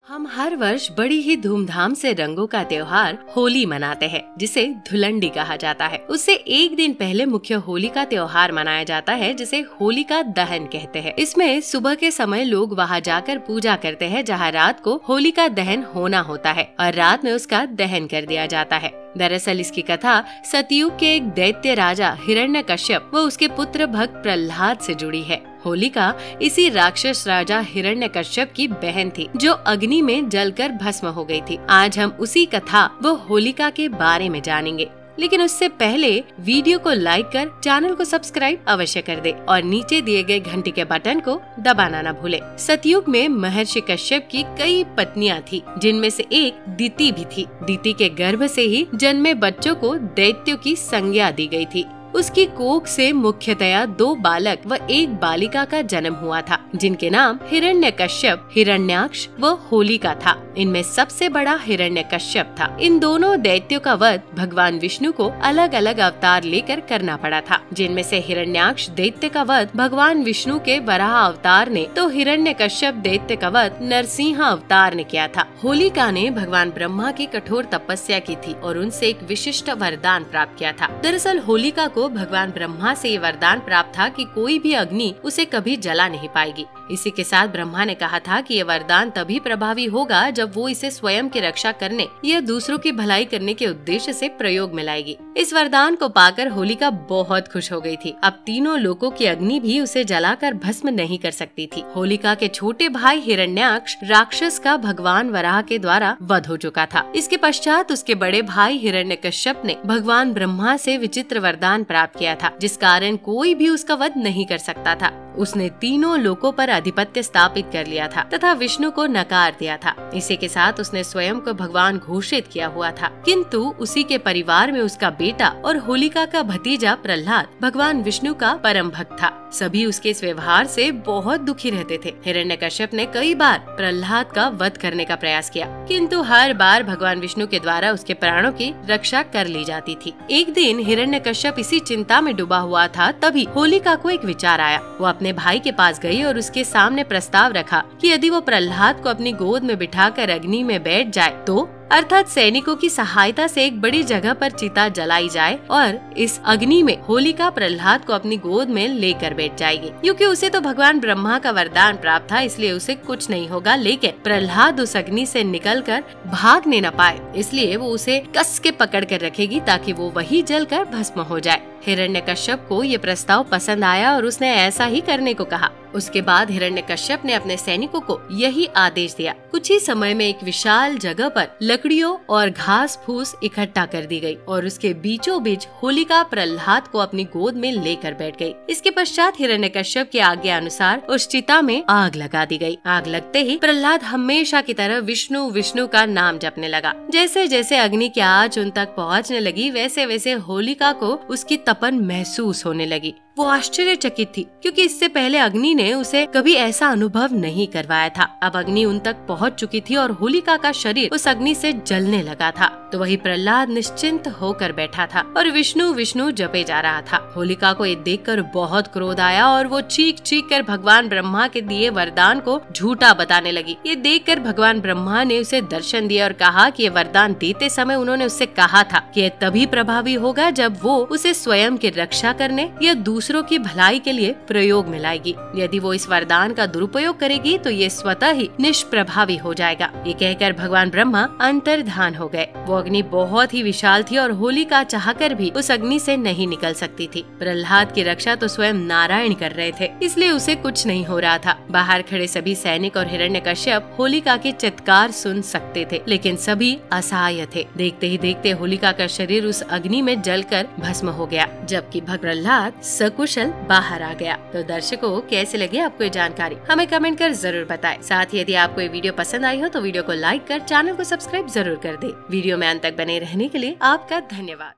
हम हर वर्ष बड़ी ही धूमधाम से रंगों का त्योहार होली मनाते हैं, जिसे धुलंडी कहा जाता है। उससे एक दिन पहले मुख्य होली का त्योहार मनाया जाता है, जिसे होलिका दहन कहते हैं। इसमें सुबह के समय लोग वहां जाकर पूजा करते हैं, जहां रात को होलिका दहन होना होता है और रात में उसका दहन कर दिया जाता है। दरअसल इसकी कथा सतयुग के एक दैत्य राजा हिरण्यकश्यप व उसके पुत्र भक्त प्रहलाद से जुड़ी है। होलिका इसी राक्षस राजा हिरण्यकश्यप की बहन थी, जो अग्नि में जलकर भस्म हो गई थी। आज हम उसी कथा व होलिका के बारे में जानेंगे, लेकिन उससे पहले वीडियो को लाइक कर चैनल को सब्सक्राइब अवश्य कर दे और नीचे दिए गए घंटी के बटन को दबाना न भूले। सतयुग में महर्षि कश्यप की कई पत्नियां थी, जिनमें से एक दिति भी थी। दिति के गर्भ से ही जन्मे बच्चों को दैत्यों की संज्ञा दी गई थी। उसकी कोख से मुख्यतया 2 बालक व 1 बालिका का जन्म हुआ था, जिनके नाम हिरण्यकश्यप, हिरण्याक्ष व होलिका था। इनमें सबसे बड़ा हिरण्यकश्यप था। इन दोनों दैत्यों का वध भगवान विष्णु को अलग अलग अवतार लेकर करना पड़ा था, जिनमें से हिरण्याक्ष दैत्य का वध भगवान विष्णु के वराह अवतार ने, तो हिरण्यकश्यप दैत्य का वध नरसिंह अवतार ने किया था। होलिका ने भगवान ब्रह्मा की कठोर तपस्या की थी और उनसे एक विशिष्ट वरदान प्राप्त किया था। दरअसल होलिका को भगवान ब्रह्मा से ये वरदान प्राप्त था कि कोई भी अग्नि उसे कभी जला नहीं पाएगी। इसी के साथ ब्रह्मा ने कहा था कि ये वरदान तभी प्रभावी होगा जब वो इसे स्वयं की रक्षा करने या दूसरों की भलाई करने के उद्देश्य से प्रयोग में लाएगी। इस वरदान को पाकर होलिका बहुत खुश हो गई थी। अब तीनों लोकों की अग्नि भी उसे जलाकर भस्म नहीं कर सकती थी। होलिका के छोटे भाई हिरण्याक्ष राक्षस का भगवान वराह के द्वारा वध हो चुका था। इसके पश्चात उसके बड़े भाई हिरण्यकश्यप ने भगवान ब्रह्मा से विचित्र वरदान प्राप्त किया था, जिस कारण कोई भी उसका वध नहीं कर सकता था। उसने तीनों लोकों पर आधिपत्य स्थापित कर लिया था तथा विष्णु को नकार दिया था। इसी के साथ उसने स्वयं को भगवान घोषित किया हुआ था। किंतु उसी के परिवार में उसका बेटा और होलिका का भतीजा प्रहलाद भगवान विष्णु का परम भक्त था। सभी उसके इस व्यवहार से बहुत दुखी रहते थे। हिरण्यकश्यप ने कई बार प्रहलाद का वध करने का प्रयास किया, किंतु हर बार भगवान विष्णु के द्वारा उसके प्राणों की रक्षा कर ली जाती थी। एक दिन हिरण्यकश्यप इसी चिंता में डूबा हुआ था, तभी होलिका को एक विचार आया। वो अपने भाई के पास गई और उसके सामने प्रस्ताव रखा कि यदि वो प्रहलाद को अपनी गोद में बिठाकर अग्नि में बैठ जाए तो, अर्थात सैनिकों की सहायता से एक बड़ी जगह पर चिता जलाई जाए और इस अग्नि में होलिका प्रहलाद को अपनी गोद में लेकर बैठ जाएगी। क्योंकि उसे तो भगवान ब्रह्मा का वरदान प्राप्त था, इसलिए उसे कुछ नहीं होगा, लेकिन प्रहलाद उस अग्नि से निकलकर भागने न पाए, इसलिए वो उसे कस के पकड़ कर रखेगी ताकि वो वही जलकर भस्म हो जाए। हिरण्यकश्यप को ये प्रस्ताव पसंद आया और उसने ऐसा ही करने को कहा। उसके बाद हिरण्यकश्यप ने अपने सैनिकों को यही आदेश दिया। कुछ ही समय में एक विशाल जगह पर लकड़ियों और घास फूस इकट्ठा कर दी गई और उसके बीचों बीच होलिका प्रहलाद को अपनी गोद में लेकर बैठ गई। इसके पश्चात हिरण्यकश्यप की आज्ञा अनुसार उस चिता में आग लगा दी गई। आग लगते ही प्रहलाद हमेशा की तरह विष्णु विष्णु का नाम जपने लगा। जैसे जैसे अग्नि की आंच उन तक पहुँचने लगी, वैसे वैसे होलिका को उसकी तपन महसूस होने लगी। वो आश्चर्यचकित थी, क्योंकि इससे पहले अग्नि ने उसे कभी ऐसा अनुभव नहीं करवाया था। अब अग्नि उन तक पहुंच चुकी थी और होलिका का शरीर उस अग्नि से जलने लगा था, तो वही प्रहलाद निश्चिंत होकर बैठा था और विष्णु विष्णु जपे जा रहा था। होलिका को ये देखकर बहुत क्रोध आया और वो चीख चीख कर भगवान ब्रह्मा के दिए वरदान को झूठा बताने लगी। ये देखकर भगवान ब्रह्मा ने उसे दर्शन दिया और कहा कि ये वरदान देते समय उन्होंने उससे कहा था कि ये तभी प्रभावी होगा जब वो उसे स्वयं की रक्षा करने या दूसरों की भलाई के लिए प्रयोग में लाएगी। यदि वो इस वरदान का दुरुपयोग करेगी तो ये स्वतः ही निष्प्रभावी हो जाएगा। ये कहकर भगवान ब्रह्मा अंतर्धान हो गए। वो अग्नि बहुत ही विशाल थी और होलिका चाहकर भी उस अग्नि से नहीं निकल सकती थी। प्रहलाद की रक्षा तो स्वयं नारायण कर रहे थे, इसलिए उसे कुछ नहीं हो रहा था। बाहर खड़े सभी सैनिक और हिरण्यकश्यप होलिका के चित्कार सुन सकते थे, लेकिन सभी असहाय थे। देखते ही देखते होलिका का शरीर उस अग्नि में जलकर भस्म हो गया, जबकि प्रहलाद सकुशल बाहर आ गया। तो दर्शकों, कैसे लगे आपको ये जानकारी, हमें कमेंट कर जरूर बताएं। साथ ही यदि आपको ये वीडियो पसंद आई हो तो वीडियो को लाइक कर चैनल को सब्सक्राइब जरूर कर दे। वीडियो में अंत तक बने रहने के लिए आपका धन्यवाद।